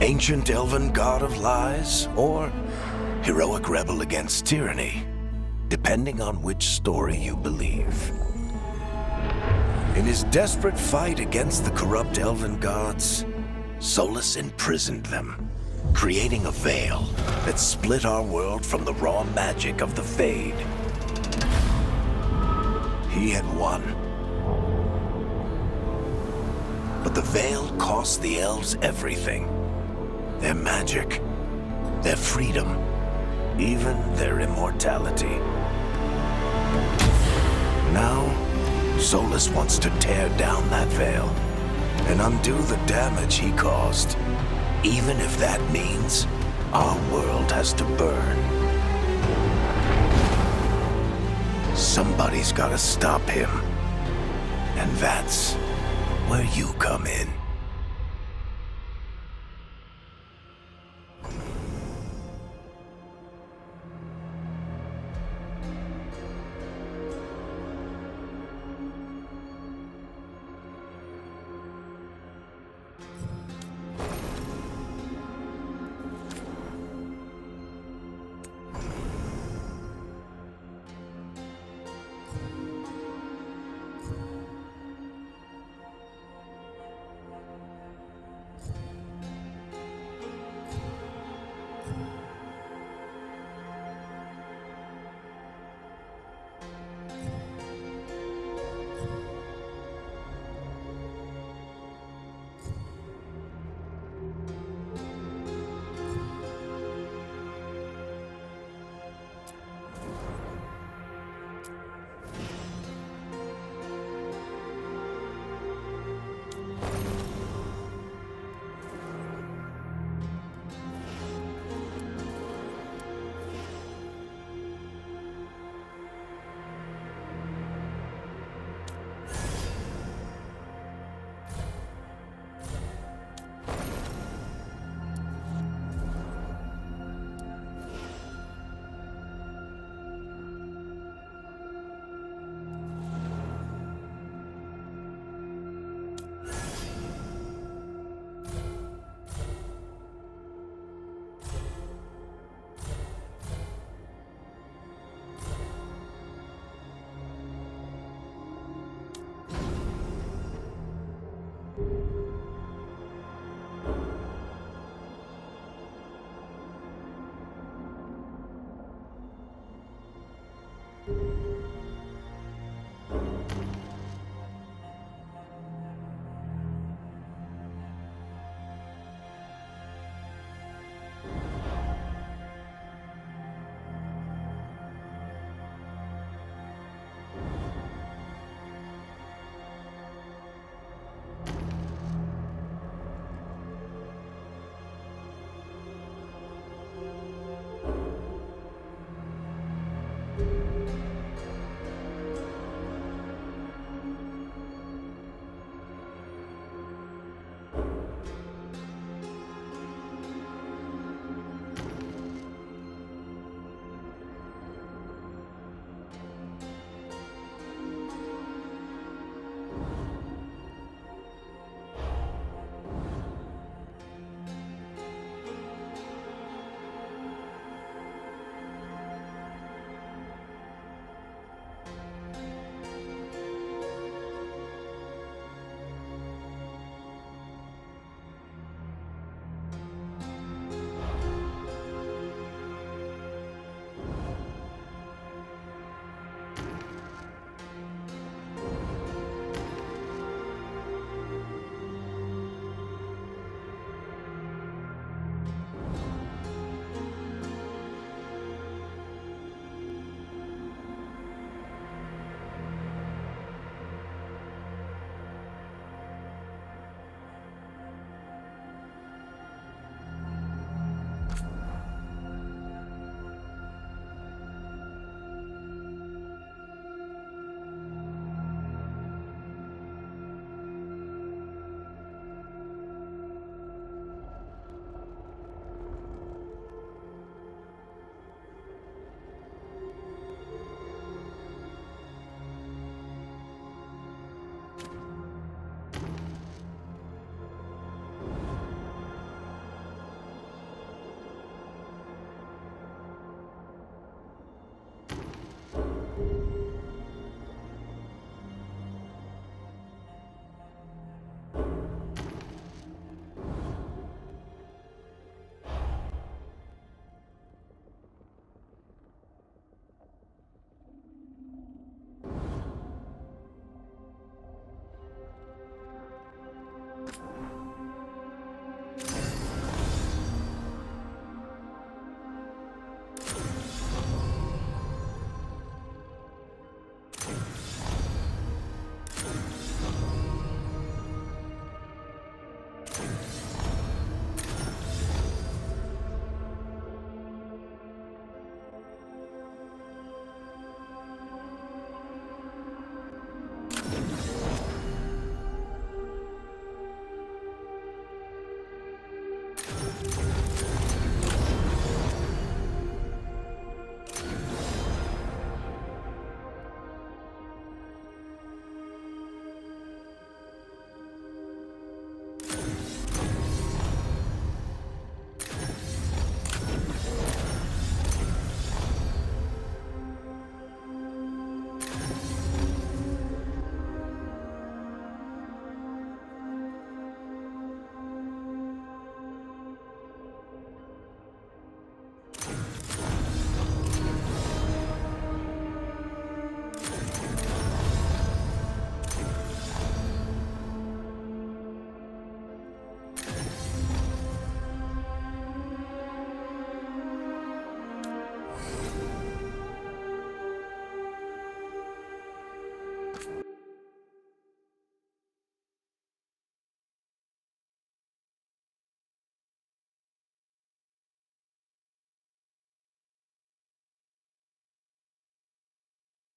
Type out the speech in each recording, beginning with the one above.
Ancient elven god of lies, or heroic rebel against tyranny, depending on which story you believe. In his desperate fight against the corrupt elven gods, Solas imprisoned them, creating a veil that split our world from the raw magic of the Fade. He had won. But the veil cost the elves everything. Their magic, their freedom, even their immortality. Now, Solas wants to tear down that veil and undo the damage he caused, even if that means our world has to burn. Somebody's gotta stop him, and that's where you come in.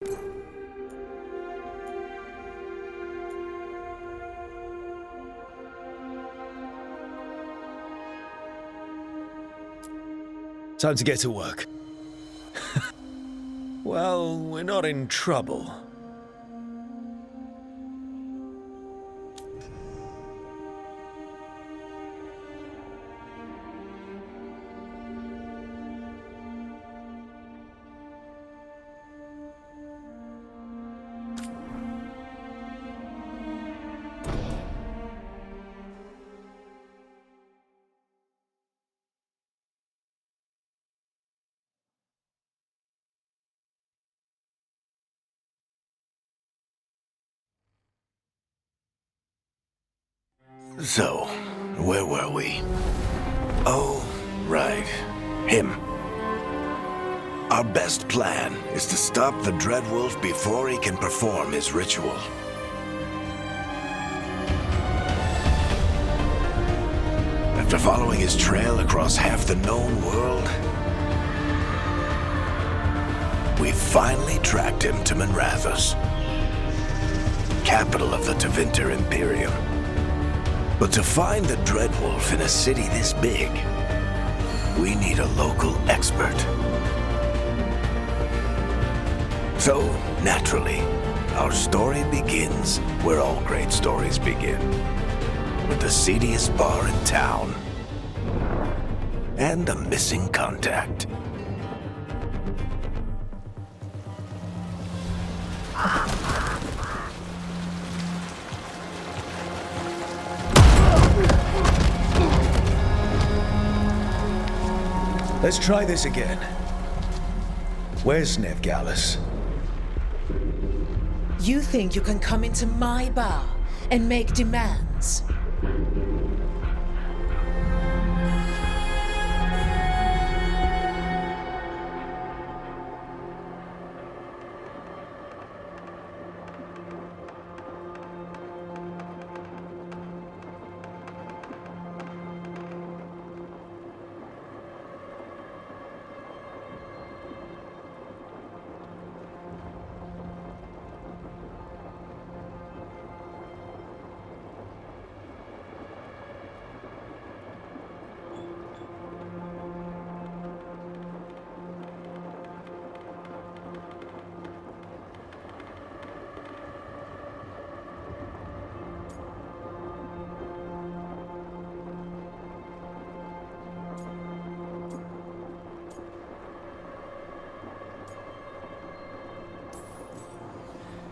Time to get to work. Well, we're not in trouble. So, where were we? Oh, right. Him. Our best plan is to stop the Dreadwolf before he can perform his ritual. After following his trail across half the known world, we finally tracked him to Minrathous, capital of the Tevinter Imperium. But to find the Dreadwolf in a city this big, we need a local expert. So, naturally, our story begins where all great stories begin. With the seediest bar in town. And a missing contact. Let's try this again. Where's Nevgalis? You think you can come into my bar and make demands?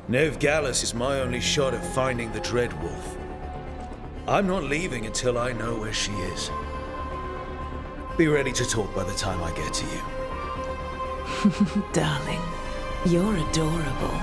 Nevgalis is my only shot at finding the Dreadwolf. I'm not leaving until I know where she is. Be ready to talk by the time I get to you. Darling, you're adorable.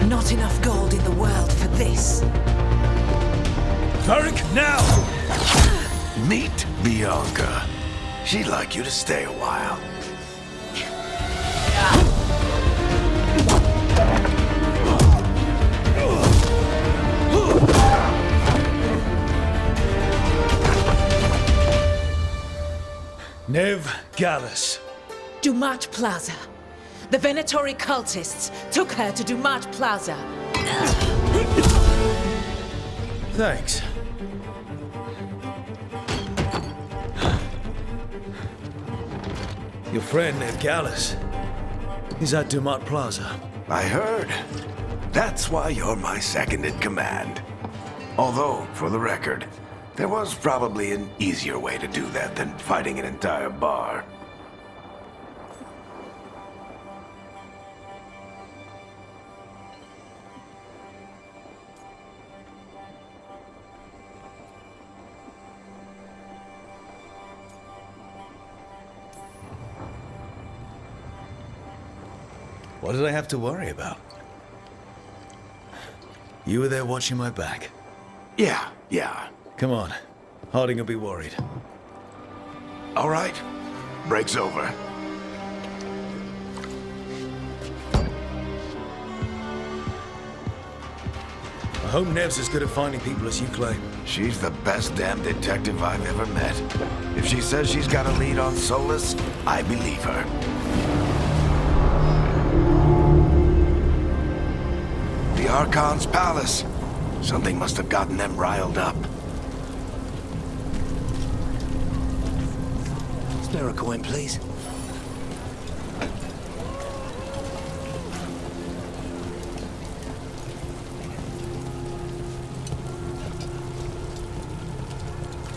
Not enough gold in the world for this. Varric, now! Meet Bianca. She'd like you to stay a while. Nevgalis. Dumat Plaza. The Venatori cultists took her to Dumat Plaza. Thanks. Your friend Nevgalis is at Dumat Plaza. I heard. That's why you're my second in command. Although, for the record, there was probably an easier way to do that than fighting an entire bar. What did I have to worry about? You were there watching my back. Yeah. Come on. Harding will be worried. All right. Break's over. I hope Nev's as good at finding people as you claim. She's the best damn detective I've ever met. If she says she's got a lead on Solus, I believe her. The Archon's palace. Something must have gotten them riled up. Spare a coin, please.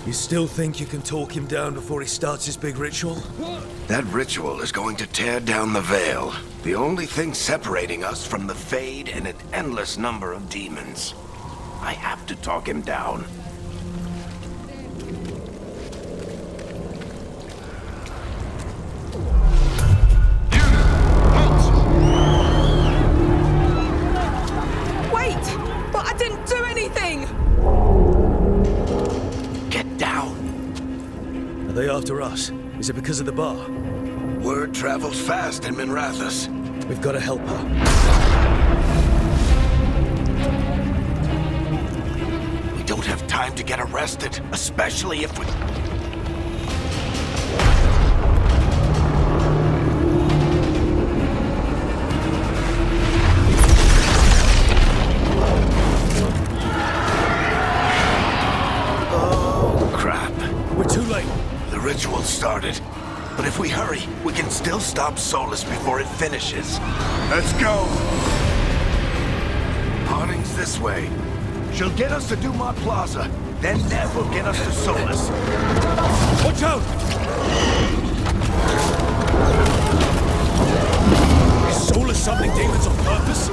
You still think you can talk him down before he starts his big ritual? That ritual is going to tear down the Veil. The only thing separating us from the Fade and an endless number of demons. I have to talk him down. Wait! But I didn't do anything! Get down. Are they after us? Is it because of the bar? Word travels fast in Minrathous. We've got to help her. We don't have time to get arrested, especially if we... Oh, crap. We're too late. The ritual started. But if we hurry, we can still stop Solus before it finishes. Let's go! Harding's this way. She'll get us to Dumont Plaza. Then Nev will get us to Solus. Watch out! Is Solus summoning demons on purpose?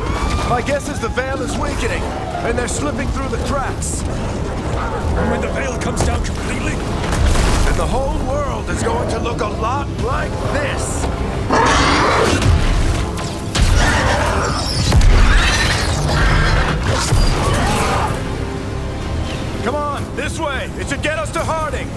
My guess is the Veil is weakening, and they're slipping through the cracks. And when the veil comes down completely? And the whole world is going to look a lot like this. Come on, this way. It should get us to Harding.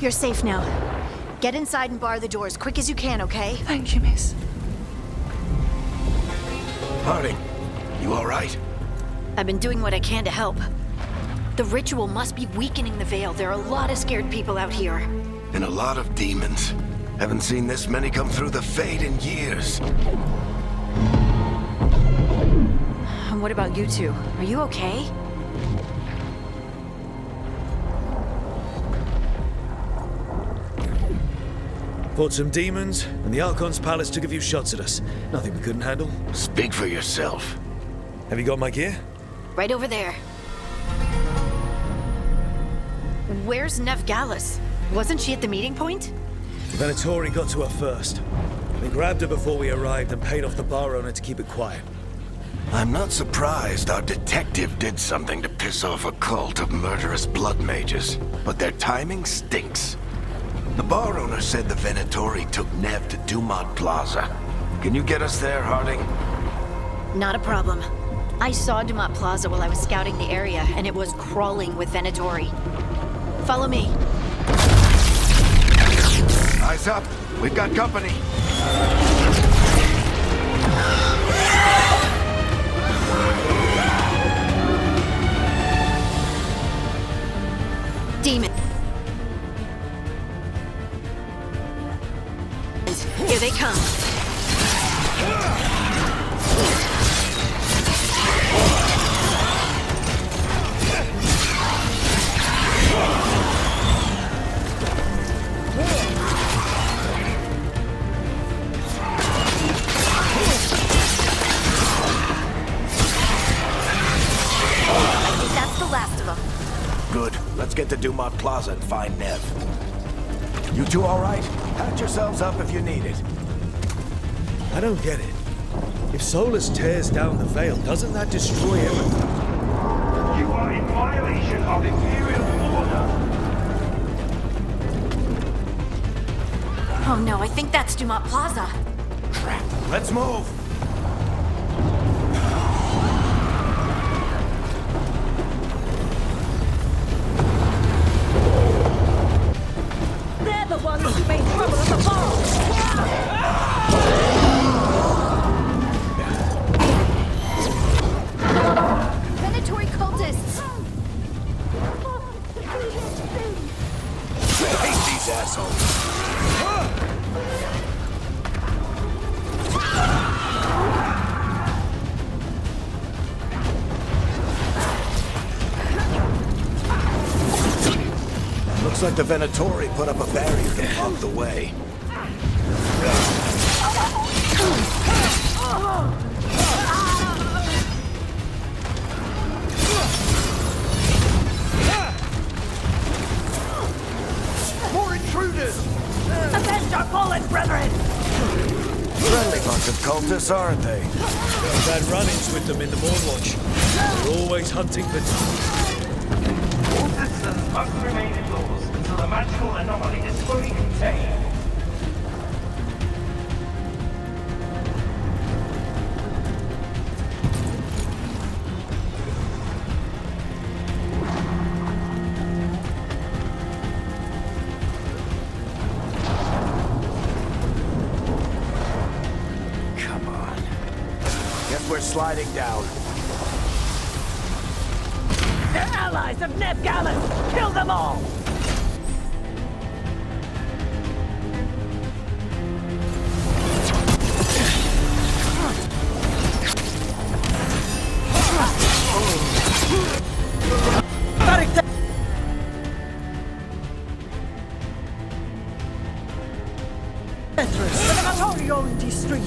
You're safe now. Get inside and bar the doors quick as you can, okay? Thank you, miss. Harding, you all right? I've been doing what I can to help. The ritual must be weakening the Veil. There are a lot of scared people out here. And a lot of demons. Haven't seen this many come through the Fade in years. And what about you two? Are you okay? Fought some demons, and the Archon's palace took a few shots at us. Nothing we couldn't handle. Speak for yourself. Have you got my gear? Right over there. Where's Nev Gallus? Wasn't she at the meeting point? The Venatori got to her first. They grabbed her before we arrived and paid off the bar owner to keep it quiet. I'm not surprised our detective did something to piss off a cult of murderous blood mages, but their timing stinks. The bar owner said the Venatori took Nev to Dumont Plaza. Can you get us there, Harding? Not a problem. I saw Dumont Plaza while I was scouting the area, and it was crawling with Venatori. Follow me. Eyes up. We've got company. Demon. Here they come. I think that's the last of them. Good. Let's get to Dumont Plaza and find Nev. You two all right? Patch yourselves up if you need it. I don't get it. If Solus tears down the Veil, doesn't that destroy everything? You are in violation of Imperial order. I think that's Dumont Plaza. Crap. Let's move. They're the ones who made trouble at the farm! Venatory cultists! I hate these assholes. Looks like the Venatori put up a barrier to block the way. More intruders! Avenge our fallen brethren! Friendly bunch of cultists, aren't they? I've had run-ins with them in the Mornwatch. They're always hunting for... All systems must remain indoors until the magical anomaly is fully contained. Come on. Guess we're sliding down. They're allies of Neb Gallus! Kill them all! Venatorio in these streets!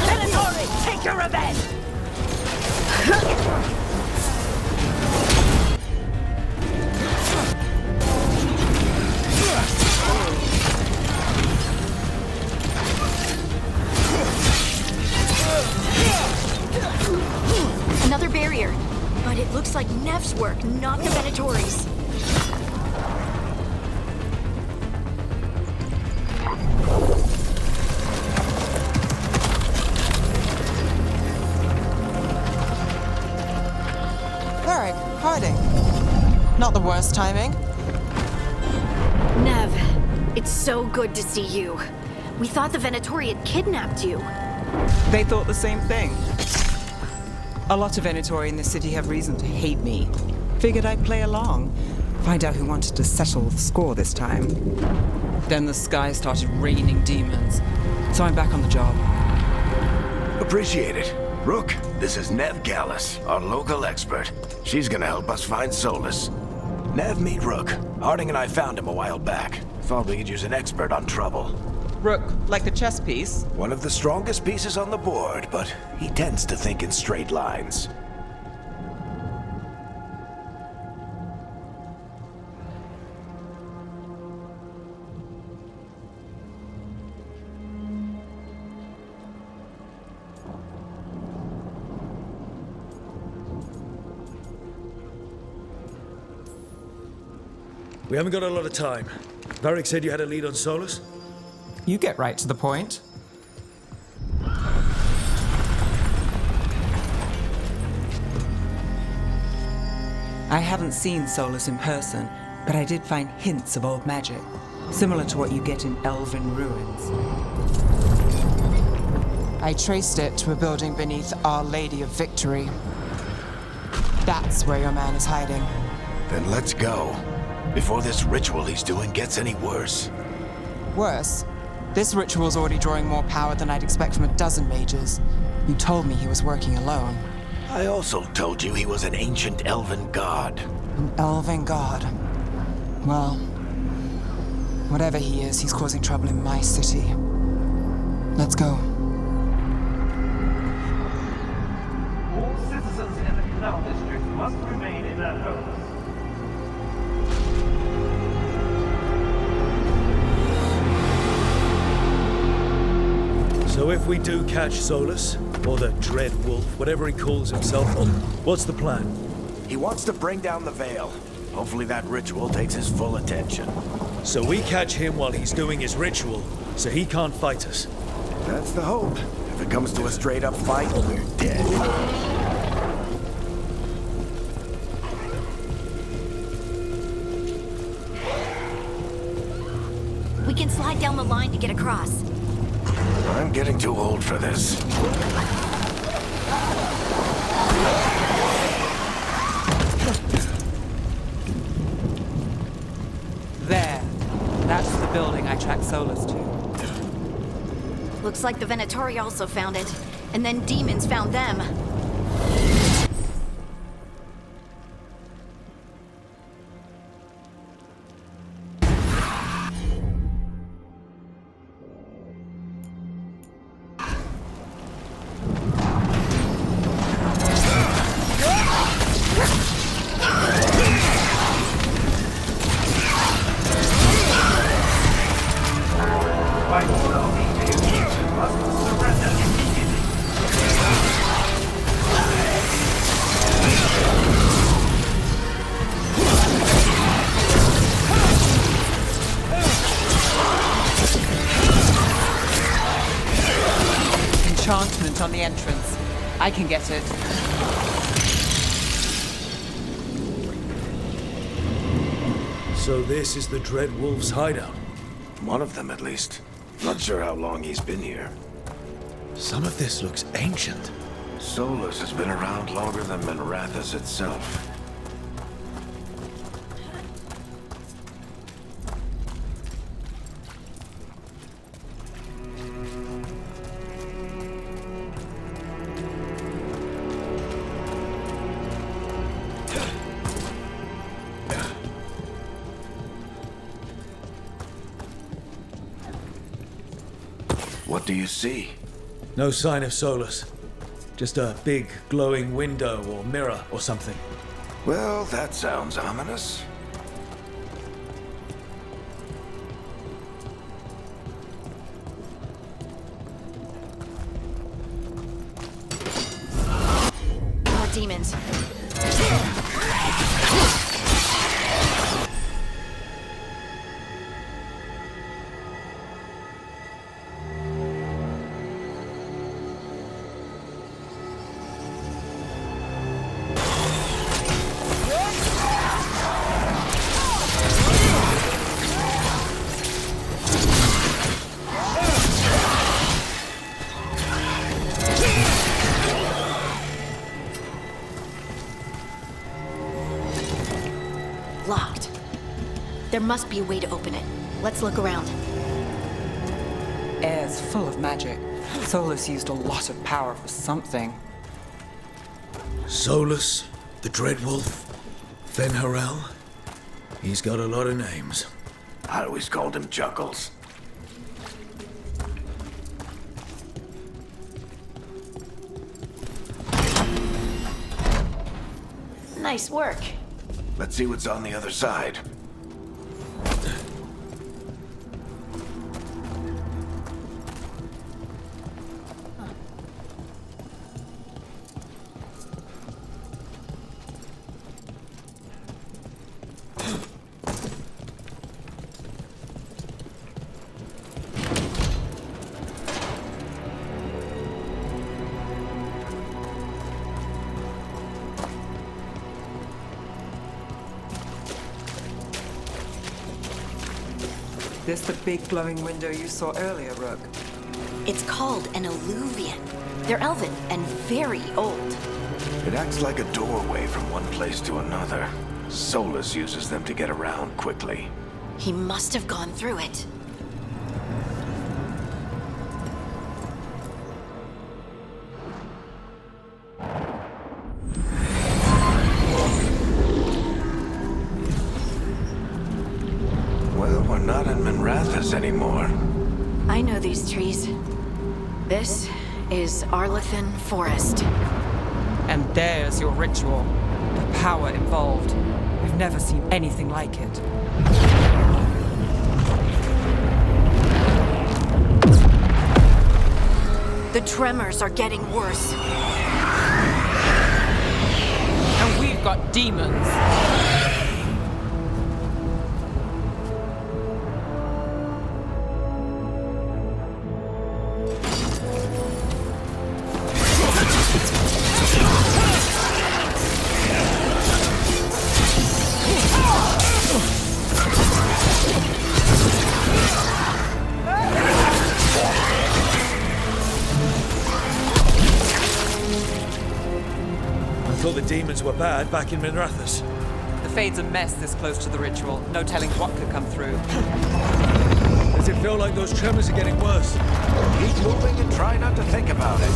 Venatori, take your revenge! Another barrier. But it looks like Nev's work, not the Venatori's. Varric, Harding. Not the worst timing. Nev, it's so good to see you. We thought the Venatori had kidnapped you. They thought the same thing. A lot of Venatori in the city have reason to hate me. Figured I'd play along. Find out who wanted to settle the score this time. Then the sky started raining demons. So I'm back on the job. Appreciate it. Rook, this is Neb Gallus, our local expert. She's gonna help us find Solus. Nev, meet Rook. Harding and I found him a while back. Thought we could use an expert on trouble. Rook, like the chess piece? One of the strongest pieces on the board, but he tends to think in straight lines. We haven't got a lot of time. Varric said you had a lead on Solus? You get right to the point. I haven't seen Solus in person, but I did find hints of old magic, similar to what you get in elven ruins. I traced it to a building beneath Our Lady of Victory. That's where your man is hiding. Then let's go. Before this ritual he's doing gets any worse. Worse, this ritual's already drawing more power than I'd expect from a dozen mages. You told me he was working alone. I also told you he was an ancient elven god. An elven god. Well, whatever he is, he's causing trouble in my city. Let's go. Citadel District must remain in their homes. So if we do catch Solus, or the Dread Wolf, whatever he calls himself, what's the plan? He wants to bring down the Veil. Hopefully that ritual takes his full attention. So we catch him while he's doing his ritual, so he can't fight us. That's the hope. If it comes to a straight-up fight, we're dead. We can slide down the line to get across. I'm getting too old for this. There. That's the building I tracked Solus to. Looks like the Venatori also found it. And then demons found them. By order of the Imperium, you must surrender immediately. Enchantment on the entrance. I can get it. So this is the Dread Wolf's hideout. One of them, at least. Not sure how long he's been here. Some of this looks ancient. Solus has been around longer than Minrathous itself. What do you see? No sign of Solus. Just a big glowing window or mirror or something. Well, that sounds ominous. More demons. Locked. There must be a way to open it. Let's look around. Air's full of magic. Solus used a lot of power for something. Solus, the Dread Wolf, Fen'Harel. He's got a lot of names. I always called him Chuckles. Nice work. Let's see what's on the other side. This the big glowing window you saw earlier, Rook? It's called an alluvian. They're elven and very old. It acts like a doorway from one place to another. Solus uses them to get around quickly. He must have gone through it. Well, we're not in Minrathous anymore. I know these trees. This is Arlathan Forest. And there's your ritual. The power involved. We've never seen anything like it. The tremors are getting worse. And we've got demons. I thought the demons were bad back in Minrathous. The Fade's a mess this close to the ritual. No telling what could come through. Does it feel like those tremors are getting worse? Keep moving and try not to think about it.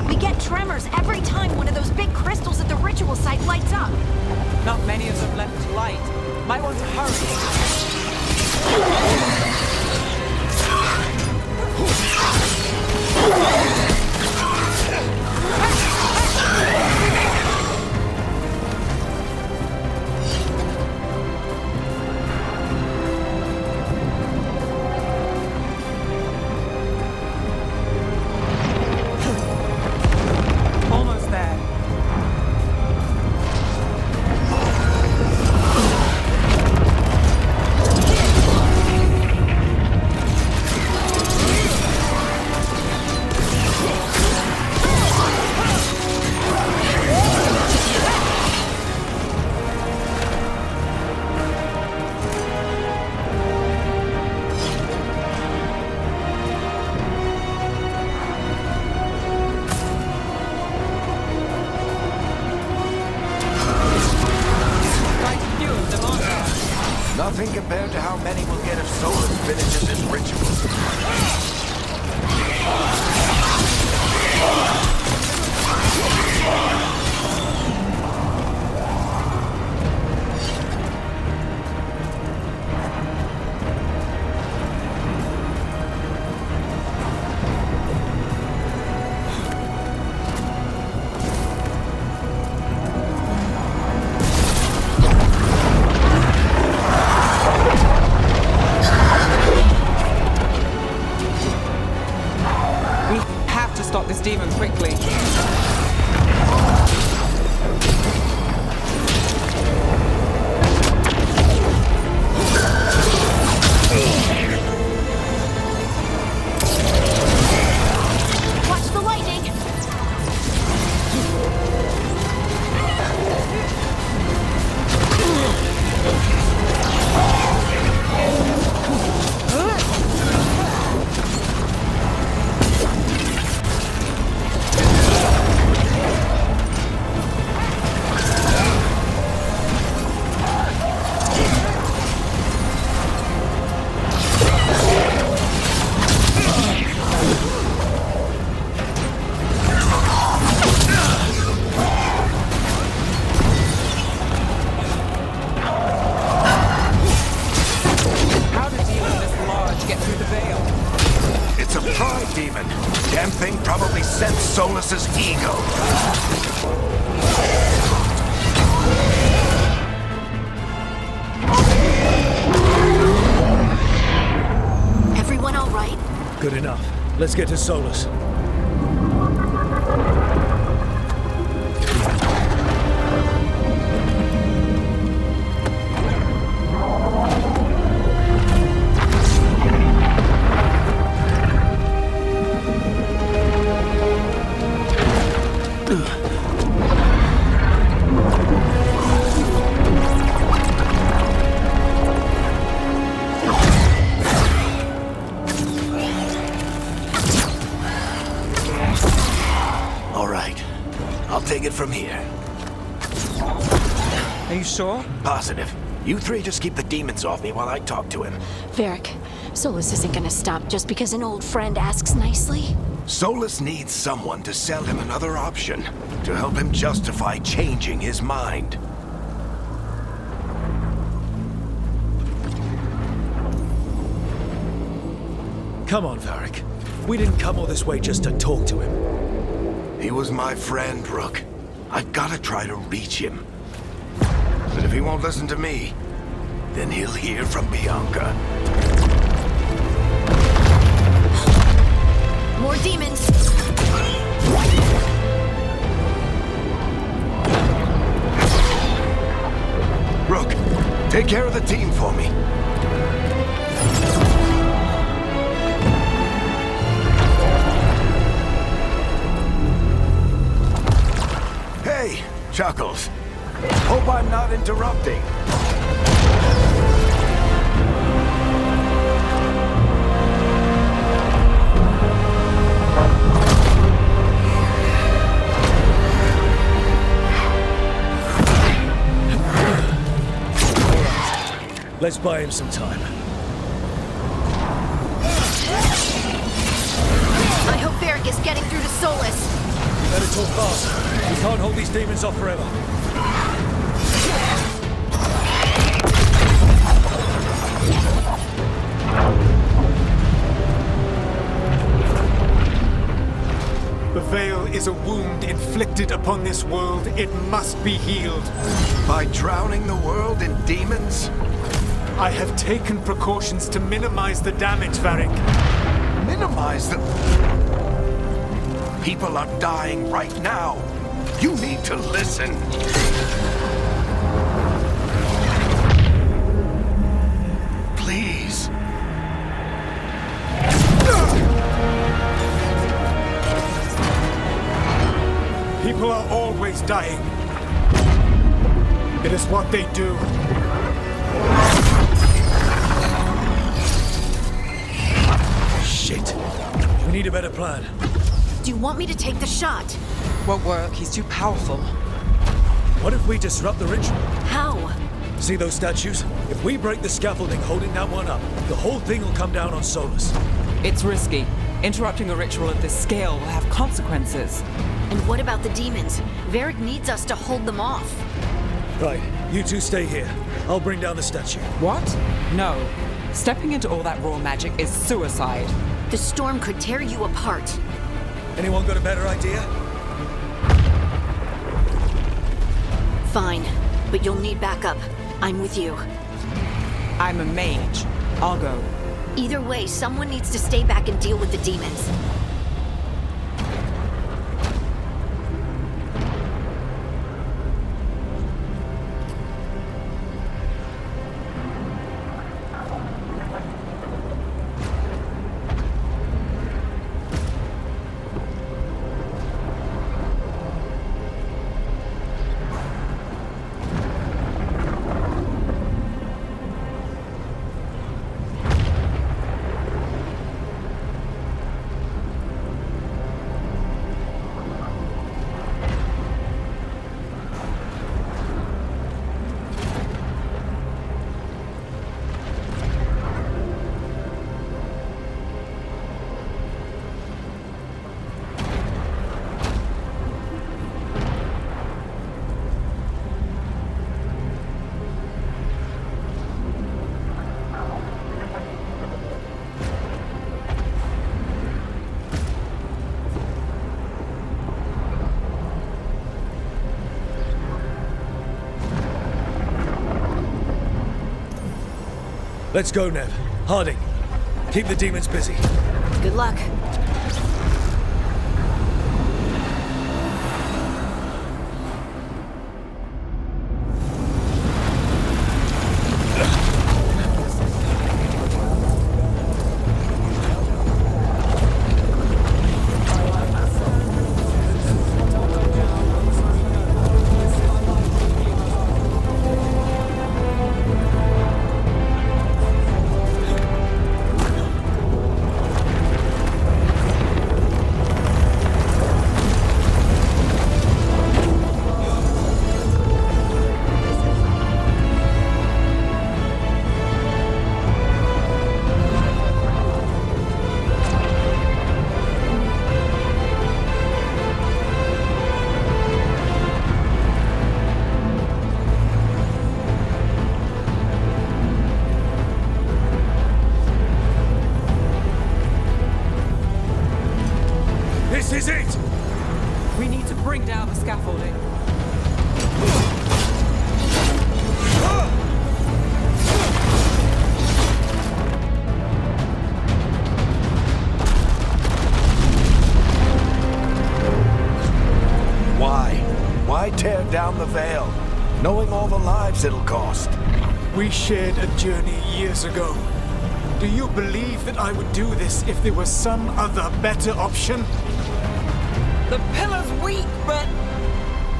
We get tremors every time one of those big crystals at the ritual site lights up. Not many of them left to light. Might want to hurry. Almost there. Quite a few of them, aren't there? Nothing compared to how many we'll get if Solus finishes his ritual. We have to stop this demon quickly. Watch the lightning! How did demons this large get through the veil? It's a pride demon. Damn thing probably sensed Solus's ego. Everyone all right? Good enough. Let's get to Solus. All right. I'll take it from here. Are you sure? Positive. You three just keep the demons off me while I talk to him. Varric, Solus isn't gonna stop just because an old friend asks nicely. Solus needs someone to sell him another option, to help him justify changing his mind. Come on, Varric. We didn't come all this way just to talk to him. He was my friend, Rook. I've got to try to reach him. But if he won't listen to me, then he'll hear from Bianca. More demons! Rook, take care of the team for me. Hey, Chuckles. Hope I'm not interrupting. Let's buy him some time. I hope Varric is getting through to Solus. Better talk fast. We can't hold these demons off forever. The Veil is a wound inflicted upon this world. It must be healed. By drowning the world in demons? I have taken precautions to minimize the damage, Varric. Minimize the... People are dying right now. You need to listen. Please. People are always dying. It is what they do. Shit. We need a better plan. Do you want me to take the shot? Won't work. He's too powerful. What if we disrupt the ritual? How? See those statues? If we break the scaffolding holding that one up, the whole thing will come down on Solus. It's risky. Interrupting a ritual of this scale will have consequences. And what about the demons? Varric needs us to hold them off. Right, you two stay here. I'll bring down the statue. What? No. Stepping into all that raw magic is suicide. The storm could tear you apart. Anyone got a better idea? Fine, but you'll need backup. I'm with you. I'm a mage. I'll go. Either way, someone needs to stay back and deal with the demons. Let's go, Nev. Harding, keep the demons busy. Good luck. This is it! We need to bring down the scaffolding. Why tear down the Veil, knowing all the lives it'll cost? We shared a journey years ago. Do you believe that I would do this if there was some other better option? The pillar's weak, but...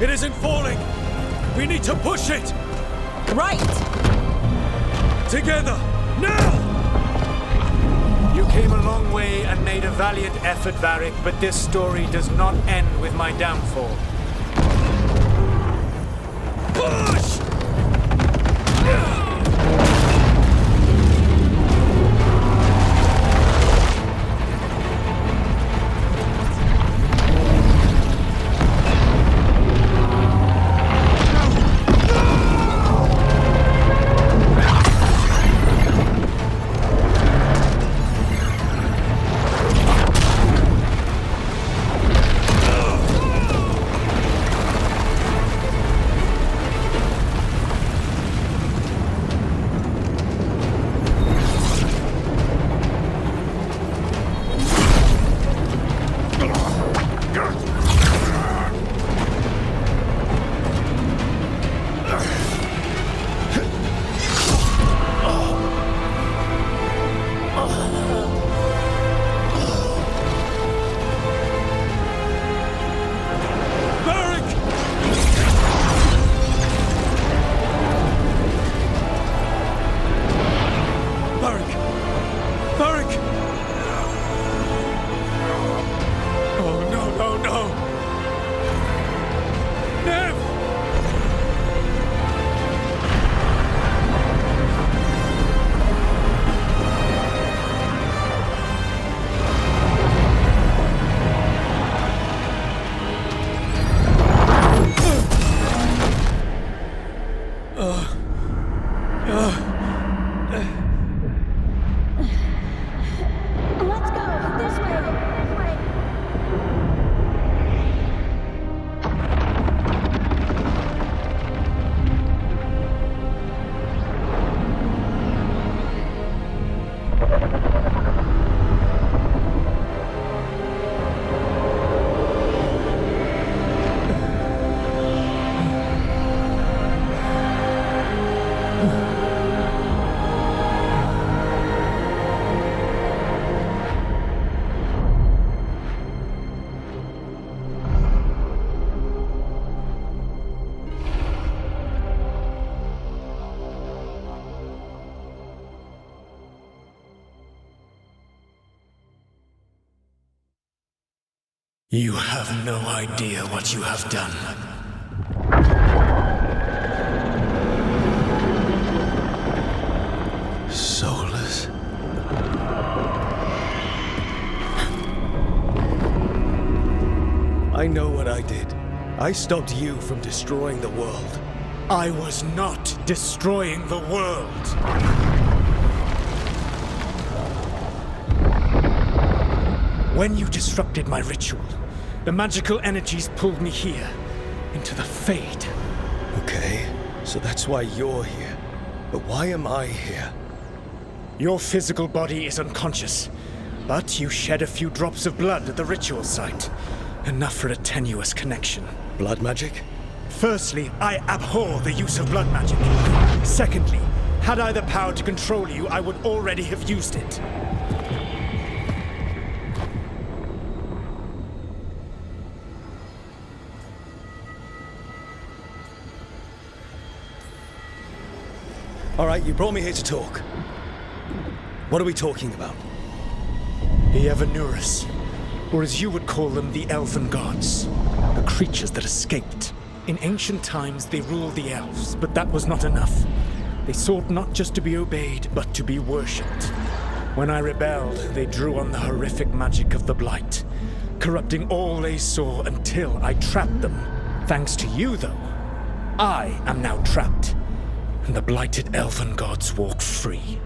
It isn't falling! We need to push it! Right! Together! Now! You came a long way and made a valiant effort, Varric, but this story does not end with my downfall. Push! Let's go! This way! You have no idea what you have done. Solus? I know what I did. I stopped you from destroying the world. I was not destroying the world. When you disrupted my ritual, the magical energies pulled me here, into the Fade. Okay, so that's why you're here. But why am I here? Your physical body is unconscious, but you shed a few drops of blood at the ritual site. Enough for a tenuous connection. Blood magic? Firstly, I abhor the use of blood magic. Secondly, had I the power to control you, I would already have used it. All right, you brought me here to talk. What are we talking about? The Evanurus, or as you would call them, the Elven Gods. The creatures that escaped. In ancient times, they ruled the elves, but that was not enough. They sought not just to be obeyed, but to be worshipped. When I rebelled, they drew on the horrific magic of the Blight, corrupting all they saw until I trapped them. Thanks to you, though, I am now trapped, and the blighted Elven Gods walk free.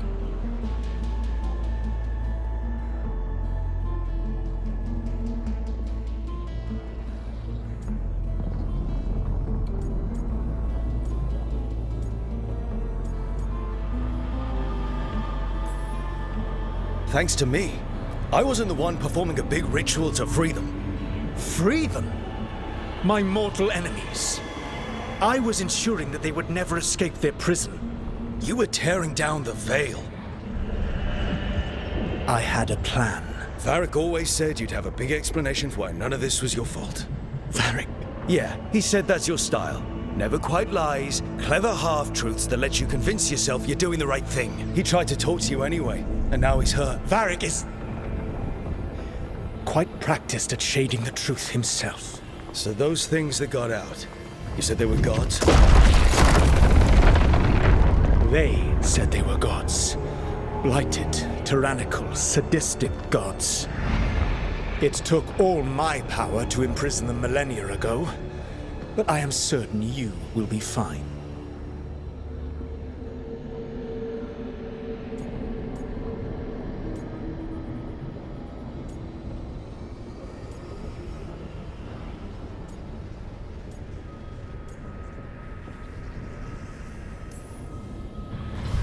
Thanks to me. I wasn't the one performing a big ritual to free them. Free them? My mortal enemies. I was ensuring that they would never escape their prison. You were tearing down the veil. I had a plan. Varric always said you'd have a big explanation for why none of this was your fault. Varric. Yeah, he said that's your style. Never quite lies, clever half-truths that let you convince yourself you're doing the right thing. He tried to talk to you anyway, and now he's hurt. Varric is quite practiced at shading the truth himself. So those things that got out, you said they were gods? They said they were gods. Blighted, tyrannical, sadistic gods. It took all my power to imprison them millennia ago, but I am certain you will be fine.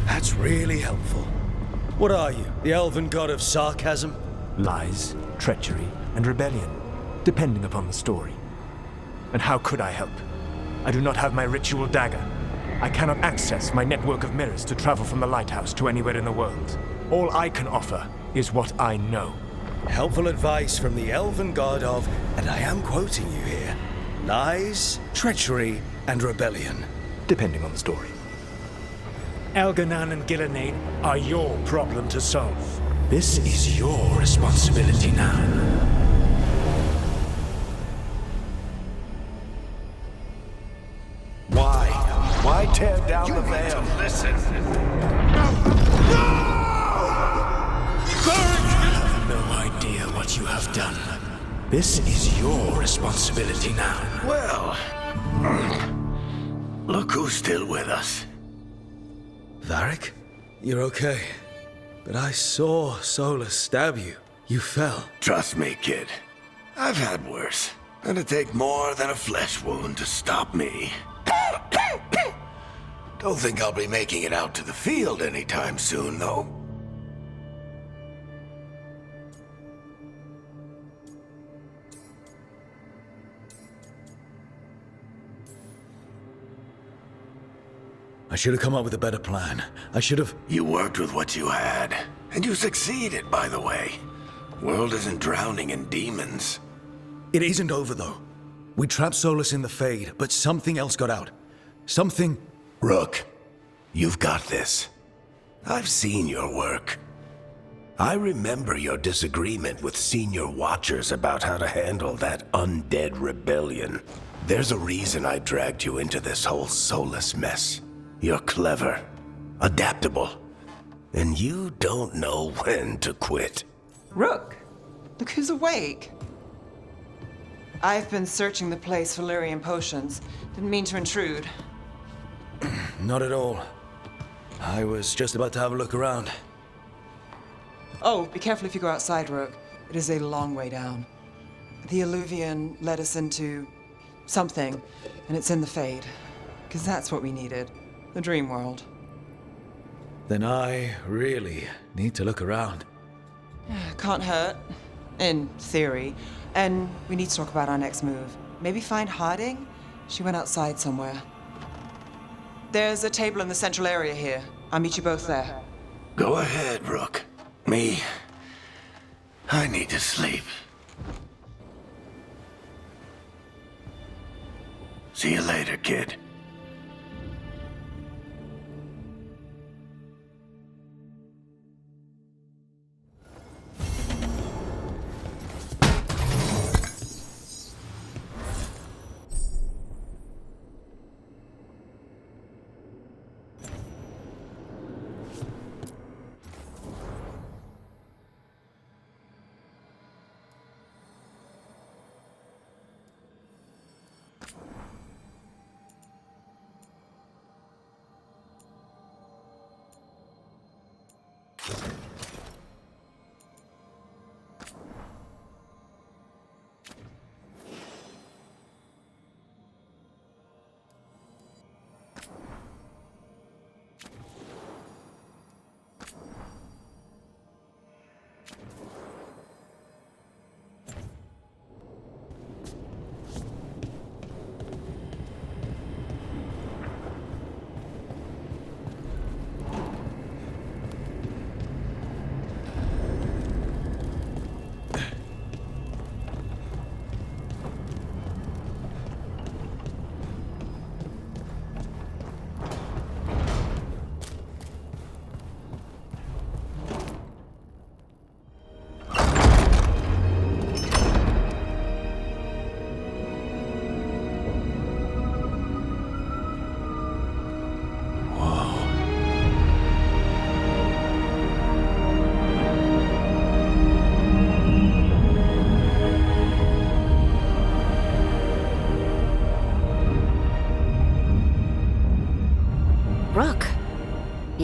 That's really helpful. What are you, the elven god of sarcasm? Lies, treachery, and rebellion, depending upon the story. And how could I help? I do not have my ritual dagger. I cannot access my network of mirrors to travel from the lighthouse to anywhere in the world. All I can offer is what I know. Helpful advice from the elven god of, and I am quoting you here, lies, treachery, and rebellion. Depending on the story. Elganan and Gillenade are your problem to solve. This is your responsibility now. Why tear down the veil? Listen. You have no idea what you have done. This is your responsibility now. Well, look who's still with us. Varric? You're okay. But I saw Solus stab you. You fell. Trust me, kid. I've had worse. It'd take more than a flesh wound to stop me. Don't think I'll be making it out to the field anytime soon, though. I should have come up with a better plan. I should have... You worked with what you had, and you succeeded, by the way. World isn't drowning in demons. It isn't over, though. We trapped Solus in the Fade, but something else got out. Something... Rook, you've got this. I've seen your work. I remember your disagreement with senior watchers about how to handle that undead rebellion. There's a reason I dragged you into this whole Solus mess. You're clever, adaptable, and you don't know when to quit. Rook, look who's awake. I've been searching the place for Lyrian potions. Didn't mean to intrude. Not at all. I was just about to have a look around. Oh, be careful if you go outside, Rook. It is a long way down. The Illuvian led us into something, and it's in the Fade. Because that's what we needed. The dream world. Then I really need to look around. Can't hurt. In theory. And we need to talk about our next move. Maybe find Harding? She went outside somewhere. There's a table in the central area here. I'll meet you both there. Go ahead, Rook. I need to sleep. See you later, kid.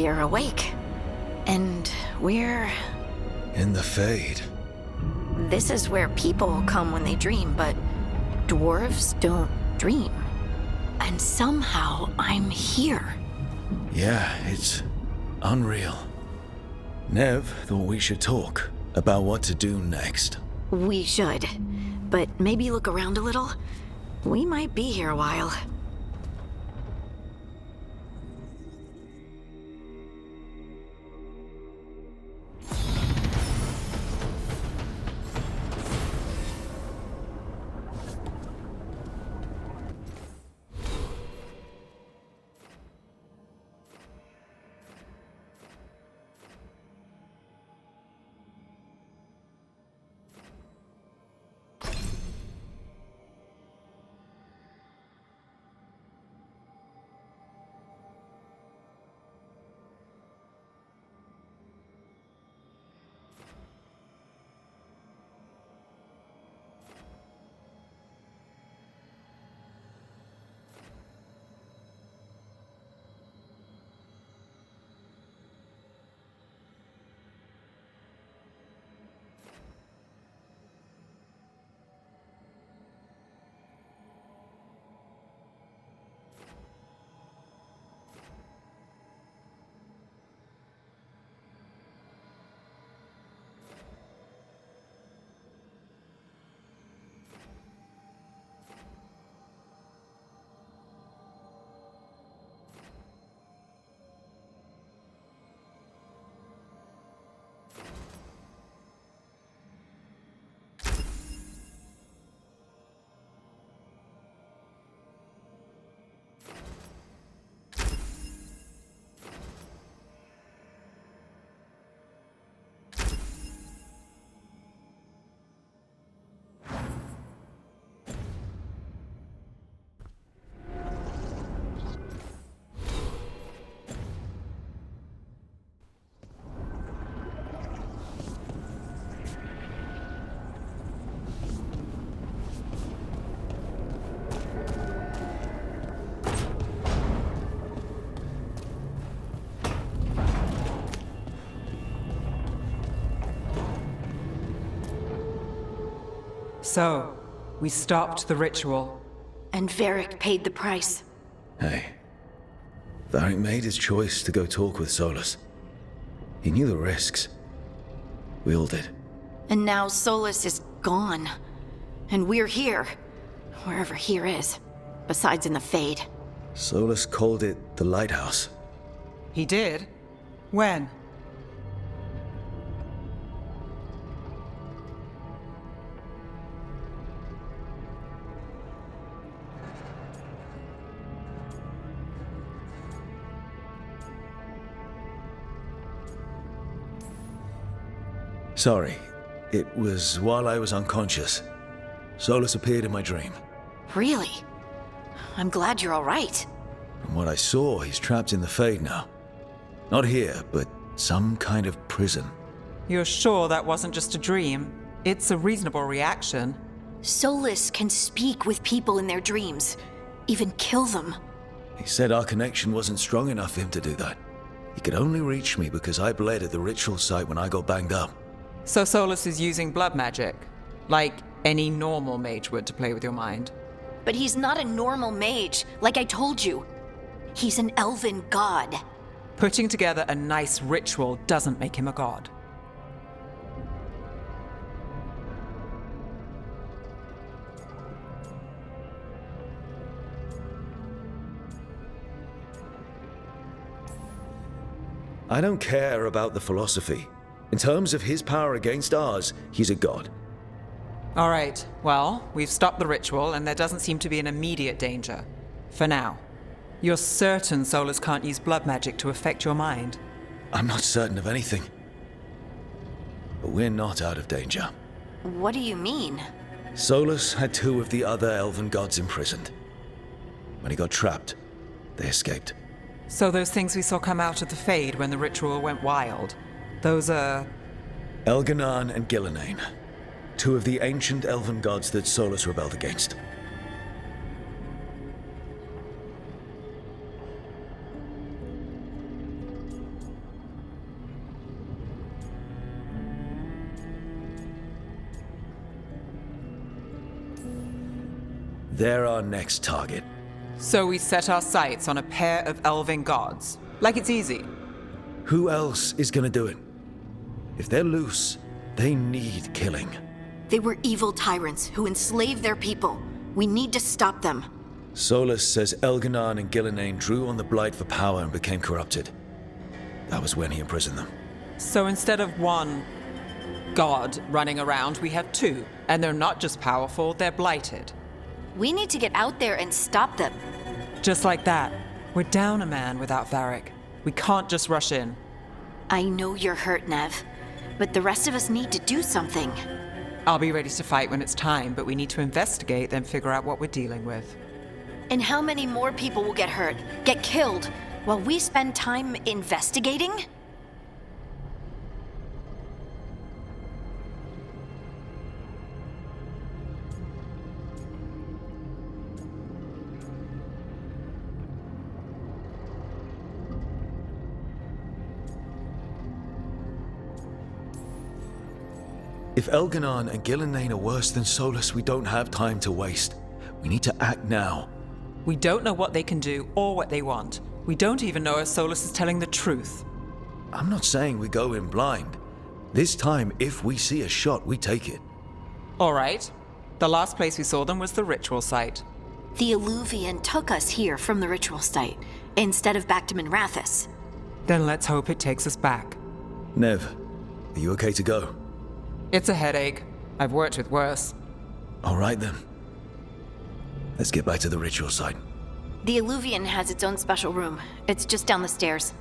we're awake. And we're... In the Fade. This is where people come when they dream, but dwarves don't dream. And somehow I'm here. Yeah, it's unreal. Nev thought we should talk about what to do next. We should. But maybe look around a little. We might be here a while. So, we stopped the ritual. And Varric paid the price. Hey. Varric made his choice to go talk with Solus. He knew the risks. We all did. And now Solus is gone. And we're here. Wherever here is. Besides in the Fade. Solus called it the Lighthouse. He did? When? Sorry. It was while I was unconscious. Solus appeared in my dream. Really? I'm glad you're all right. From what I saw, he's trapped in the Fade now. Not here, but some kind of prison. You're sure that wasn't just a dream? It's a reasonable reaction. Solus can speak with people in their dreams. Even kill them. He said our connection wasn't strong enough for him to do that. He could only reach me because I bled at the ritual site when I got banged up. So Solus is using blood magic, like any normal mage would to play with your mind. But he's not a normal mage, like I told you. He's an elven god. Putting together a nice ritual doesn't make him a god. I don't care about the philosophy. In terms of his power against ours, he's a god. All right, well, we've stopped the ritual and there doesn't seem to be an immediate danger. For now. You're certain Solus can't use blood magic to affect your mind? I'm not certain of anything. But we're not out of danger. What do you mean? Solus had 2 of the other elven gods imprisoned. When he got trapped, they escaped. So those things we saw come out of the Fade when the ritual went wild, those are... Elganan and Gillenane. 2 of the ancient elven gods that Solus rebelled against. They're our next target. So we set our sights on a pair of elven gods. Like it's easy. Who else is gonna do it? If they're loose, they need killing. They were evil tyrants who enslaved their people. We need to stop them. Solus says Elganon and Gillenane drew on the Blight for power and became corrupted. That was when he imprisoned them. So instead of one god running around, we have two. And they're not just powerful, they're blighted. We need to get out there and stop them. Just like that, we're down a man without Varric. We can't just rush in. I know you're hurt, Nev, but the rest of us need to do something. I'll be ready to fight when it's time, but we need to investigate, then figure out what we're dealing with. And how many more people will get hurt, get killed, while we spend time investigating? If Elganon and Gillenane are worse than Solus, we don't have time to waste. We need to act now. We don't know what they can do or what they want. We don't even know if Solus is telling the truth. I'm not saying we go in blind. This time, if we see a shot, we take it. All right. The last place we saw them was the ritual site. The Eluvian took us here from the ritual site, instead of back to Minrathous. Then let's hope it takes us back. Nev, are you okay to go? It's a headache. I've worked with worse. All right then. Let's get back to the ritual site. The Eluvian has its own special room. It's just down the stairs.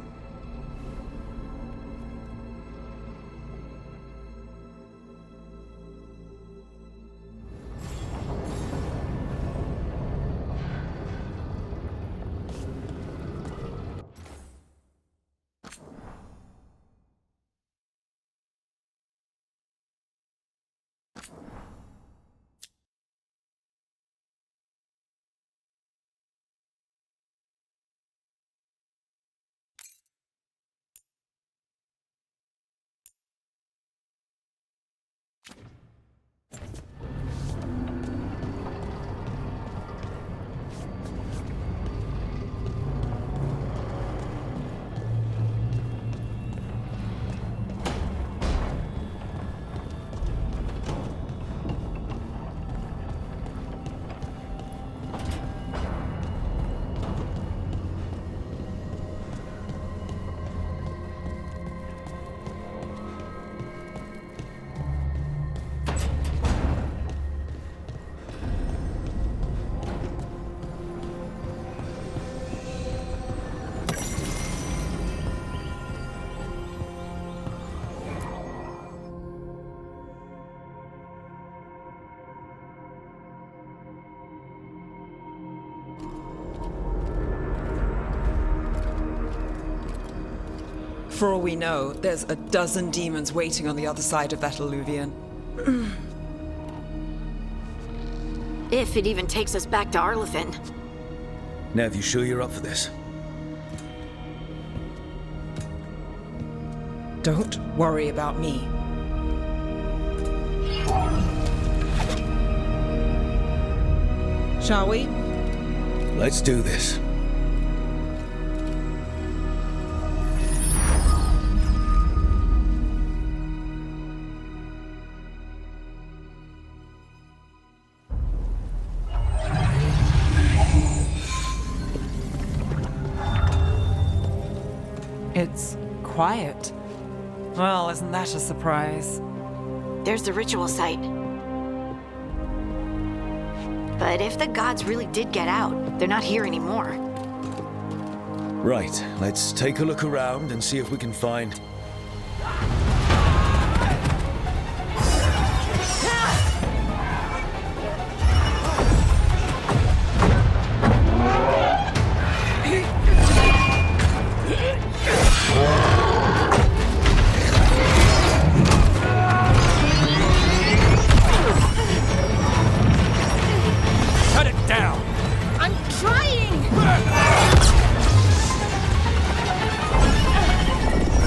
For all we know, there's a dozen demons waiting on the other side of that Eluvian. If it even takes us back to Arlefin. Nev, you sure you're up for this? Don't worry about me. Shall we? Let's do this. It's quiet. Well, isn't that a surprise? There's the ritual site. But if the gods really did get out, they're not here anymore. Right, let's take a look around and see if we can find... Cut it down! I'm trying!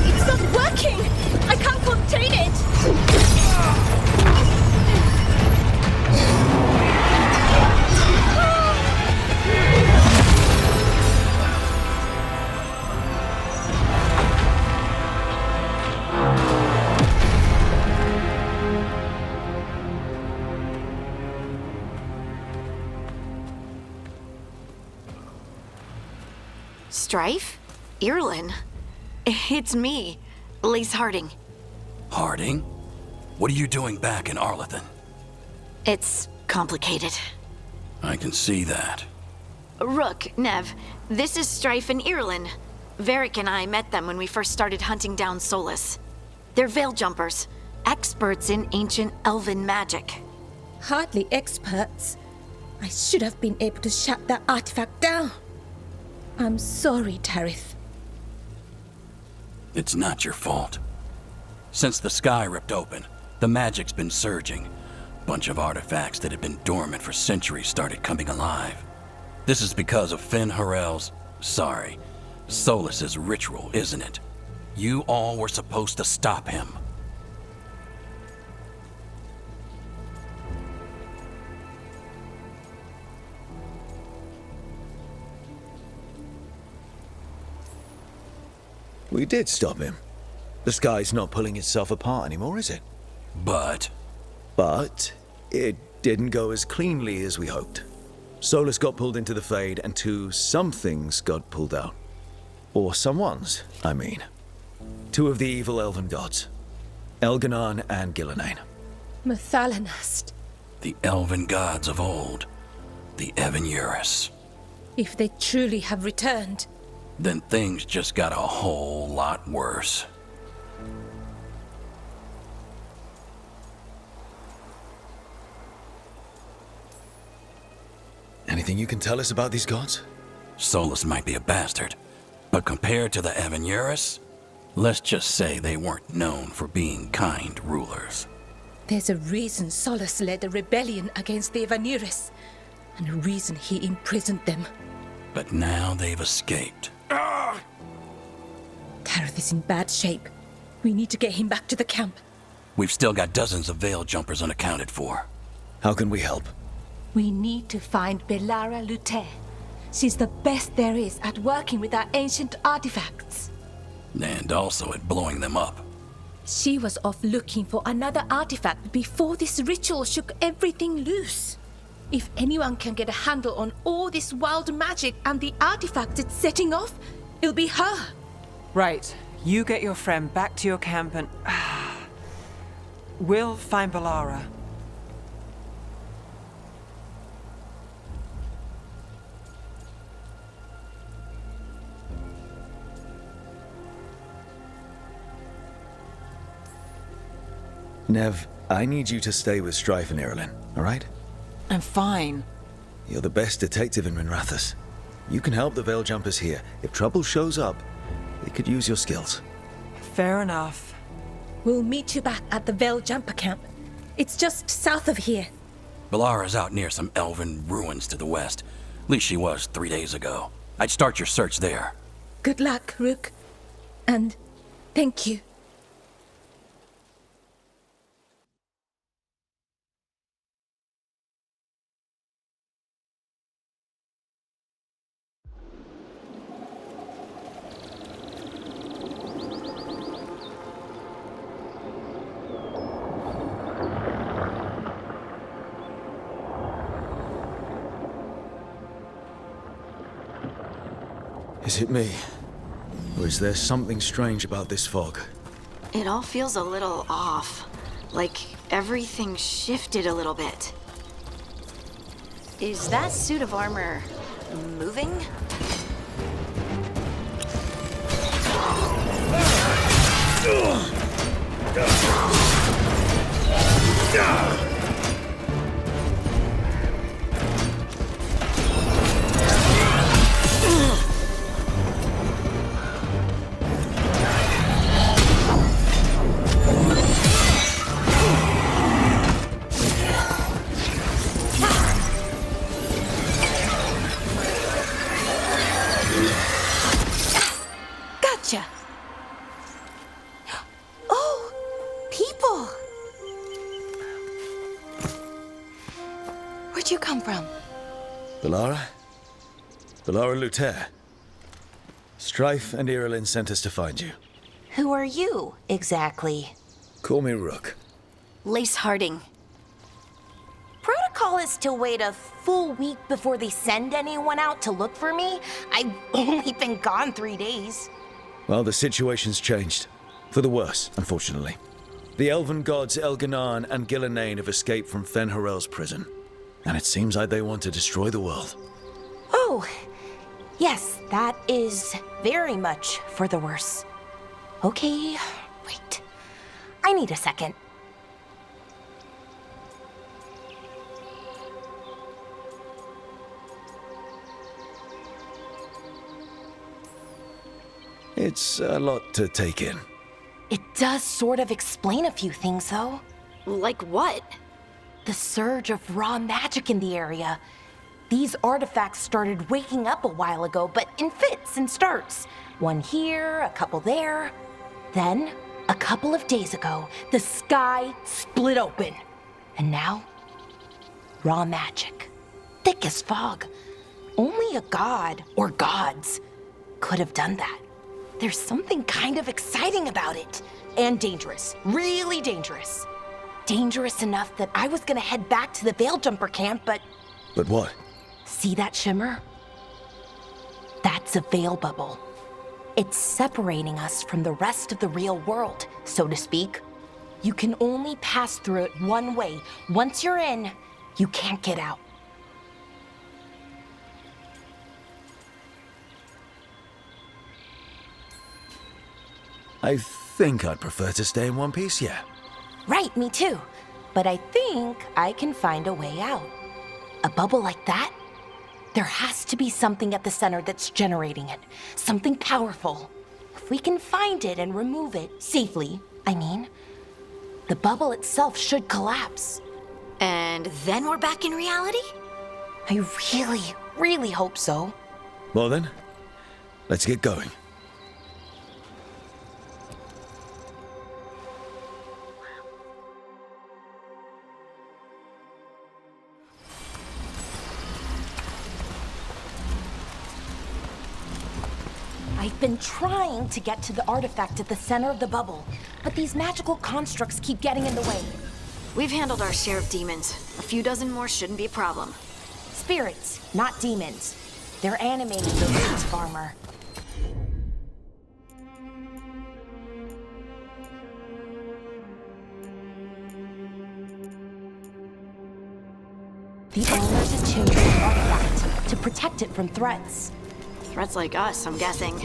It's not working! Strife? Irulan? It's me, Lace Harding. Harding? What are you doing back in Arlathan? It's complicated. I can see that. Rook, Nev, this is Strife and Irulan. Varric and I met them when we first started hunting down Solus. They're Veil Jumpers, experts in ancient elven magic. Hardly experts. I should have been able to shut that artifact down. I'm sorry, Tarith. It's not your fault. Since the sky ripped open, the magic's been surging. Bunch of artifacts that had been dormant for centuries started coming alive. This is because of Finn Harel's, Solus's ritual, isn't it? You all were supposed to stop him. We did stop him. The sky's not pulling itself apart anymore, is it? But it didn't go as cleanly as we hoped. Solus got pulled into the Fade, and some things got pulled out. Or someone's, I mean. Two of the evil elven gods. Elganon and Gillenane. Mathalanast. the elven gods of old, the Evan-Eurus. If they truly have returned, Then things just got a whole lot worse. Anything you can tell us about these gods? Solus might be a bastard, but compared to the Evan-Eurus, let's just say they weren't known for being kind rulers. there's a reason Solus led a rebellion against the Evan-Eurus, and a reason he imprisoned them. But now they've escaped. Tareth is in bad shape. We need to get him back to the camp. We've still got dozens of Veil Jumpers unaccounted for. How can we help? We need to find Belara Lute. She's the best there is at working with our ancient artifacts. And also at blowing them up. She was off looking for another artifact before this ritual shook everything loose. If anyone can get a handle on all this wild magic and the artifact it's setting off, it'll be her. Right. You get your friend back to your camp and... we'll find Belara. Nev, I need you to stay with Strife and Irulan, all right? I'm fine. You're the best detective in Minrathous. You can help the Veil Jumpers here. If trouble shows up, they could use your skills. Fair enough. We'll meet you back at the Veil Jumper camp. It's just south of here. Belara's out near some elven ruins to the west. At least she was 3 days ago. I'd start your search there. Good luck, Rook. And thank you. Is it me? Or is there something strange about this fog? It all feels a little off. Like everything shifted a little bit. Is that suit of armor moving? Gotcha! Oh, people! Where'd you come from? Belara? Belara Luther. Strife and Irulan sent us to find you. Who are you, exactly? Call me Rook. Lace Harding. protocol is to wait a full week before they send anyone out to look for me. I've only been gone 3 days. Well, the situation's changed. For the worse, unfortunately. The elven gods Elganan and Gillenane have escaped from Fen'Harel's prison. And it seems like they want to destroy the world. Oh, yes, that is very much for the worse. Okay, wait. I need a second. It's a lot to take in. It does sort of explain a few things, though. Like what? The surge of raw magic in the area. These artifacts started waking up a while ago, but in fits and starts. One here, a couple there. Then, a couple of days ago, the sky split open. And now, raw magic. Thick as fog. Only a god, or gods, could have done that. There's something kind of exciting about it. And dangerous. Really dangerous. Dangerous enough that I was gonna head back to the Veil Jumper camp, but... But what? See that shimmer? That's a veil bubble. It's separating us from the rest of the real world, so to speak. You can only pass through it one way. Once you're in, you can't get out. I think I'd prefer to stay in one piece, yeah. Right, me too. But I think I can find a way out. A bubble like that? There has to be something at the center that's generating it. Something powerful. If we can find it and remove it, safely, I mean, the bubble itself should collapse. And then we're back in reality? I really, really hope so. Well then, let's get going. I've been trying to get to the artifact at the center of the bubble, but these magical constructs keep getting in the way. We've handled our share of demons. A few dozen more shouldn't be a problem. Spirits, not demons. They're animating the ruins, farmer. The owner's attuned to the artifact to protect it from threats. Threats like us, I'm guessing.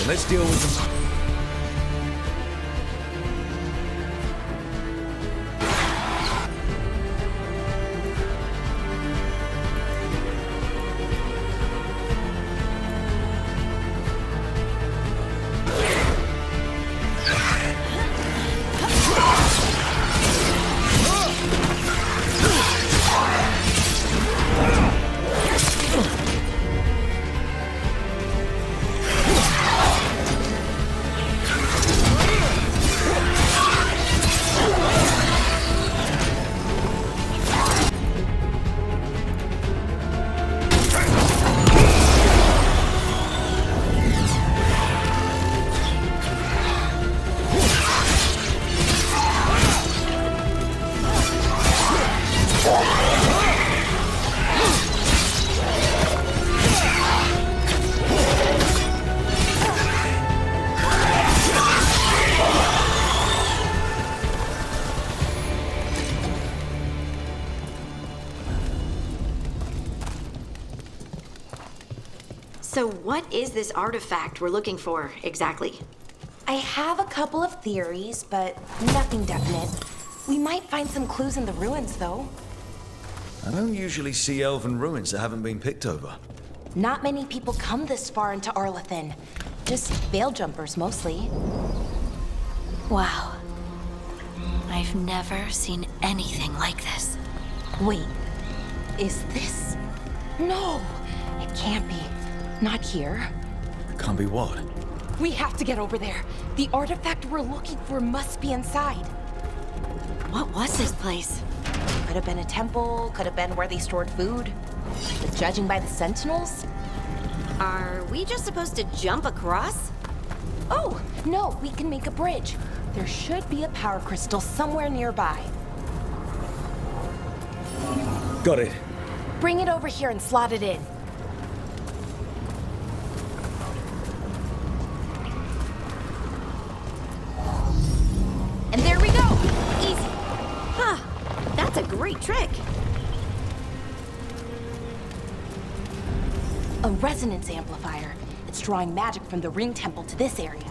Let's deal with them. So what is this artifact we're looking for, exactly? I have a couple of theories, but nothing definite. We might find some clues in the ruins, though. I don't usually see elven ruins that haven't been picked over. Not many people come this far into Arlathan. Just veil jumpers, mostly. Wow. I've never seen anything like this. Wait, is this? No, it can't be. Not here. Can't be what? We have to get over there. The artifact we're looking for must be inside. What was this place? Could have been a temple, could have been where they stored food. But judging by the sentinels? Are we just supposed to jump across? Oh, no, we can make a bridge. There should be a power crystal somewhere nearby. Got it. Bring it over here and slot it in. And there we go! Easy. Huh. That's a great trick. A resonance amplifier. It's drawing magic from the ring temple to this area.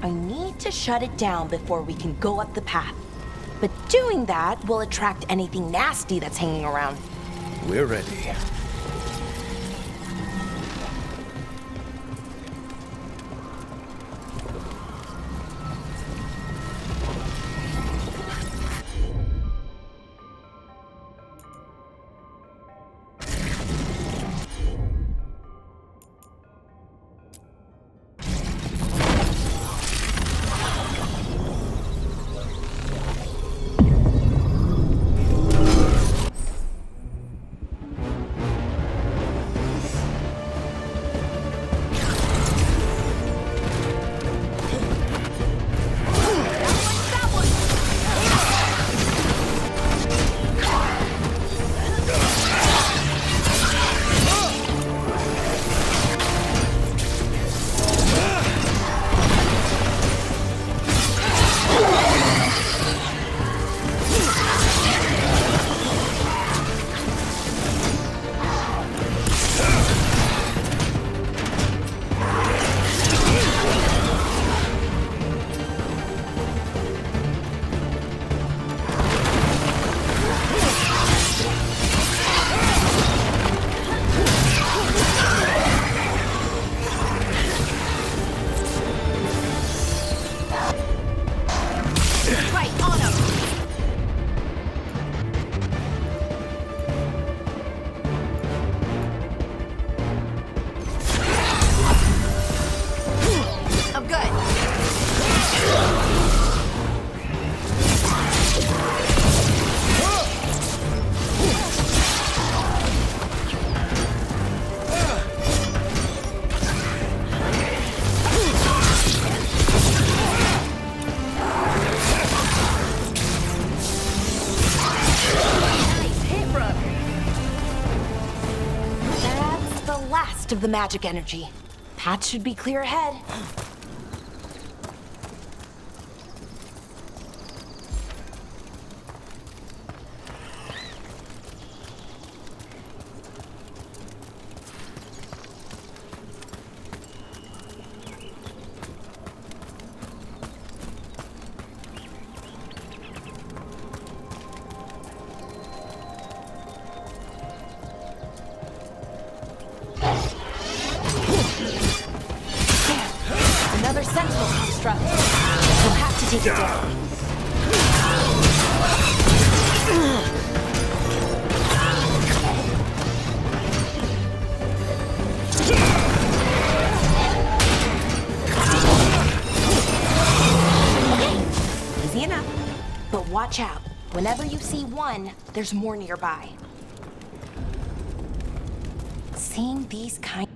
I need to shut it down before we can go up the path. But doing that will attract anything nasty that's hanging around. We're ready. Of the magic energy. Path should be clear ahead. Another sentinel construct. We'll have to take it down. Okay, easy enough. But watch out. Whenever you see one, there's more nearby. Seeing these kind.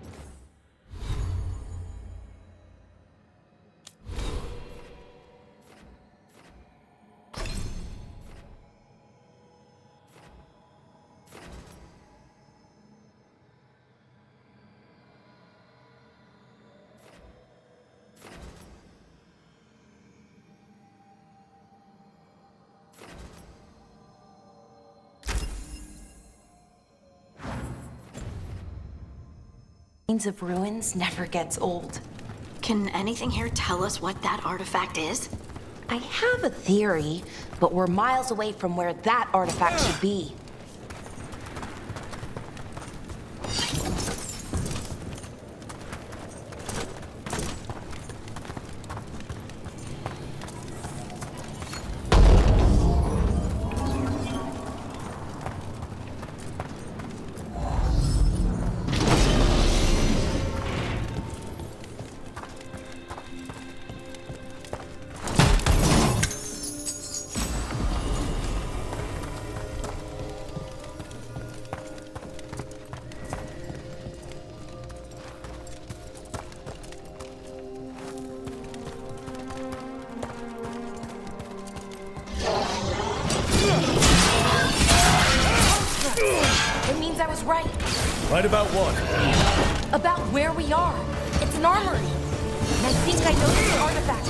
Of ruins never gets old. Can anything here tell us what that artifact is? I have a theory, but we're miles away from where that artifact should be. was right. Right about what? About where we are. It's an armory. And I think I know where the artifact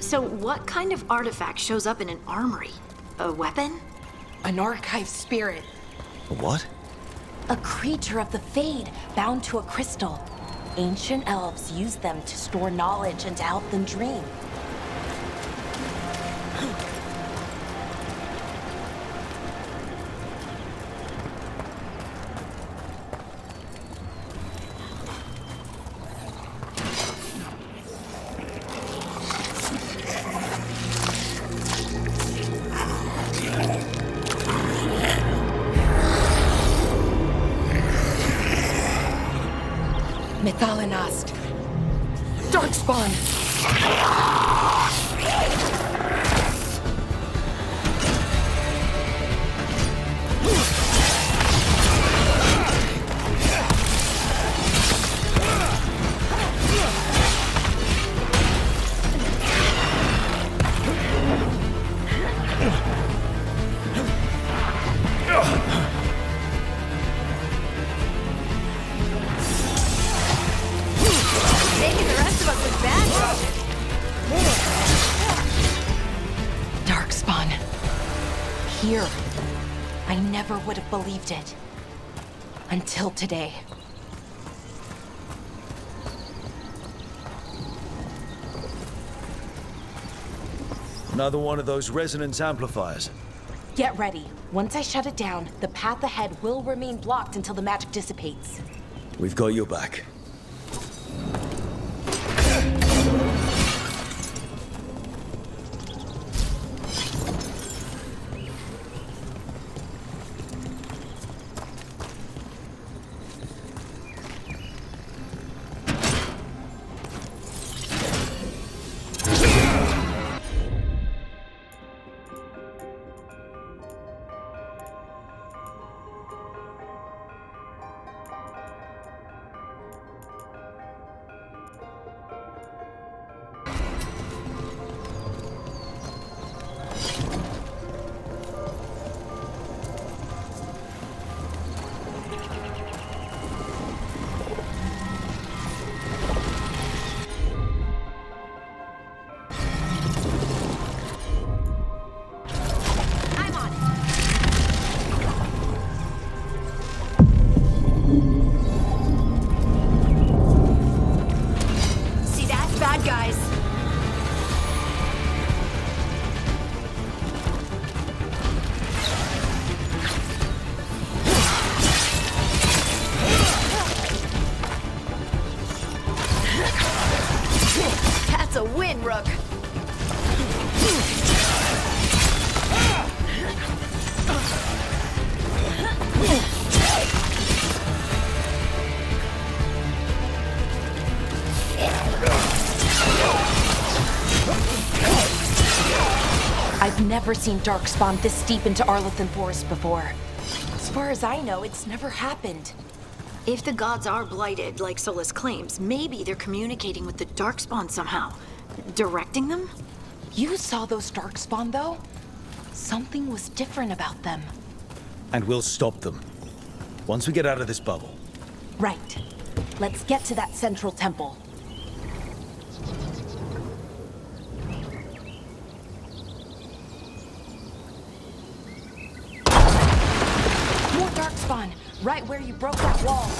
So what kind of artifact shows up in an armory? A weapon? An archive spirit. What? A creature of the Fade, bound to a crystal. Ancient elves used them to store knowledge and to help them dream. Mythalinast. Darkspawn. Darkspawn. Here. I never would have believed it. Until today. Another one of those resonance amplifiers. Get ready. Once I shut it down, the path ahead will remain blocked until the magic dissipates. We've got your back. I've never seen Darkspawn this deep into Arlathan Forest before. As far as I know, it's never happened. If the gods are blighted, like Solus claims, maybe they're communicating with the Darkspawn somehow. Directing them? You saw those Darkspawn, though? Something was different about them. And we'll stop them. Once we get out of this bubble. Right. Let's get to that central temple. More Darkspawn, right where you broke that wall.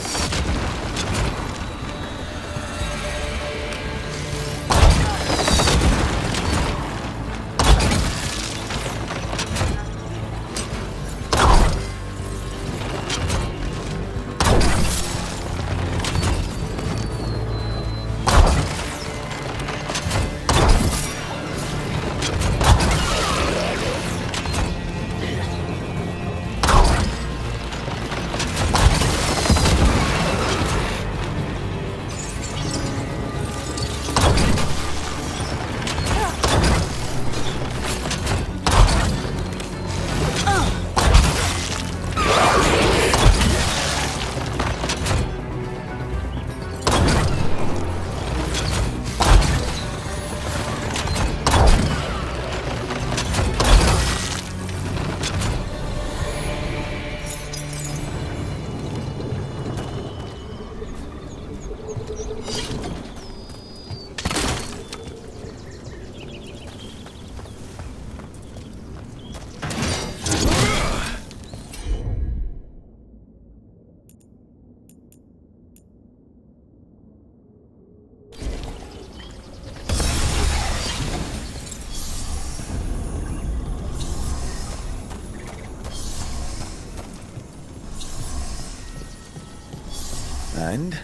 And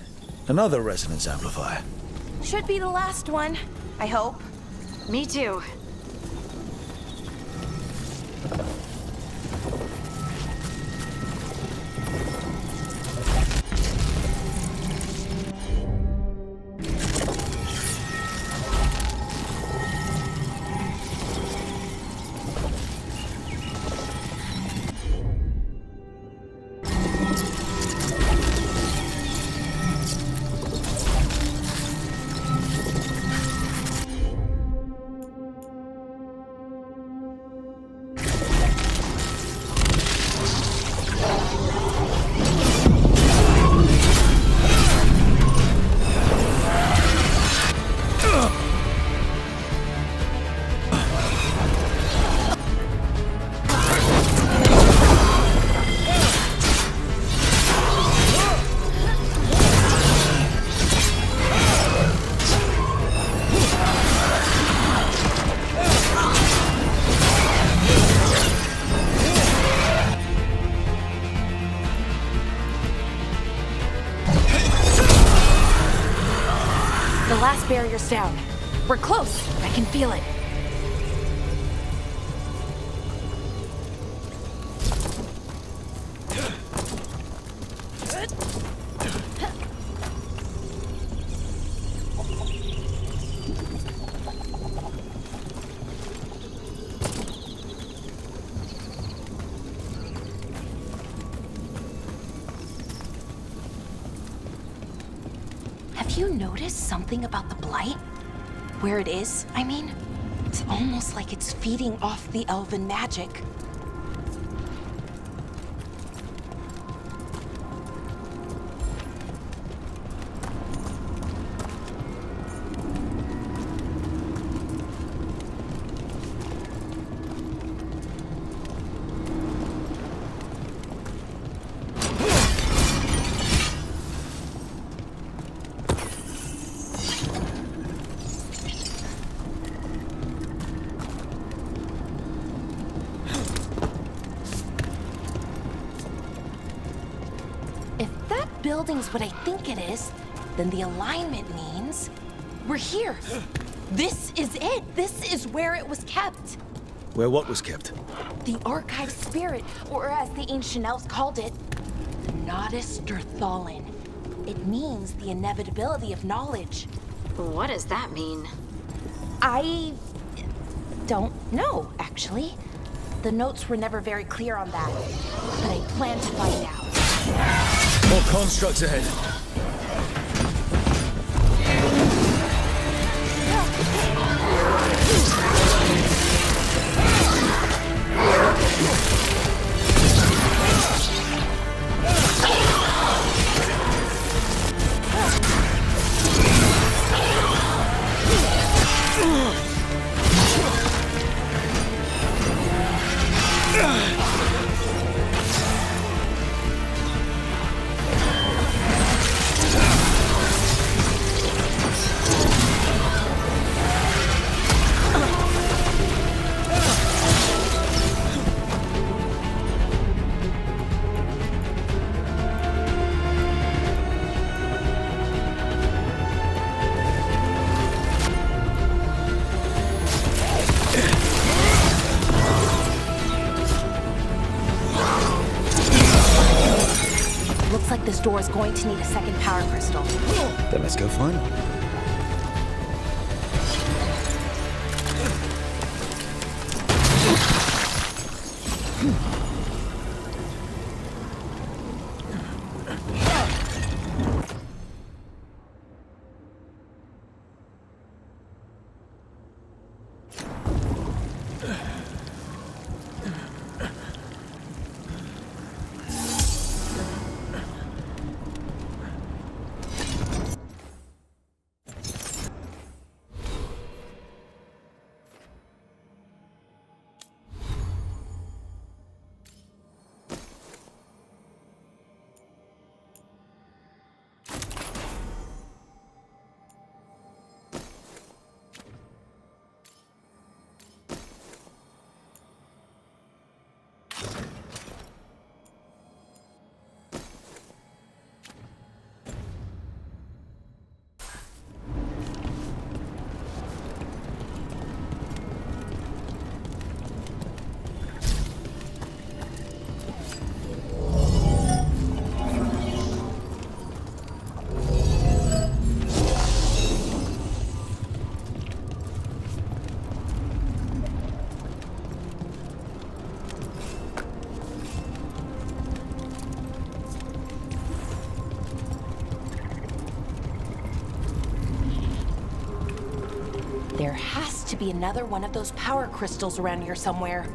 another resonance amplifier. Should be the last one, I hope. Me too. last barrier's down. We're close. I can feel it. Have you noticed something about the Blight? Where it is, I mean? It's almost like it's feeding off the elven magic. Building's what I think it is, then the alignment means we're here. This is it. This is where it was kept. Where what was kept? The Archive Spirit, or as the ancient elves called it, the Nodus Durthalin. It means the inevitability of knowledge. What does that mean? I don't know, actually. The notes were never very clear on that, but I plan to find out. More constructs ahead. This door is going to need a second power crystal. Then let's go find one. There has to be another one of those power crystals around here somewhere.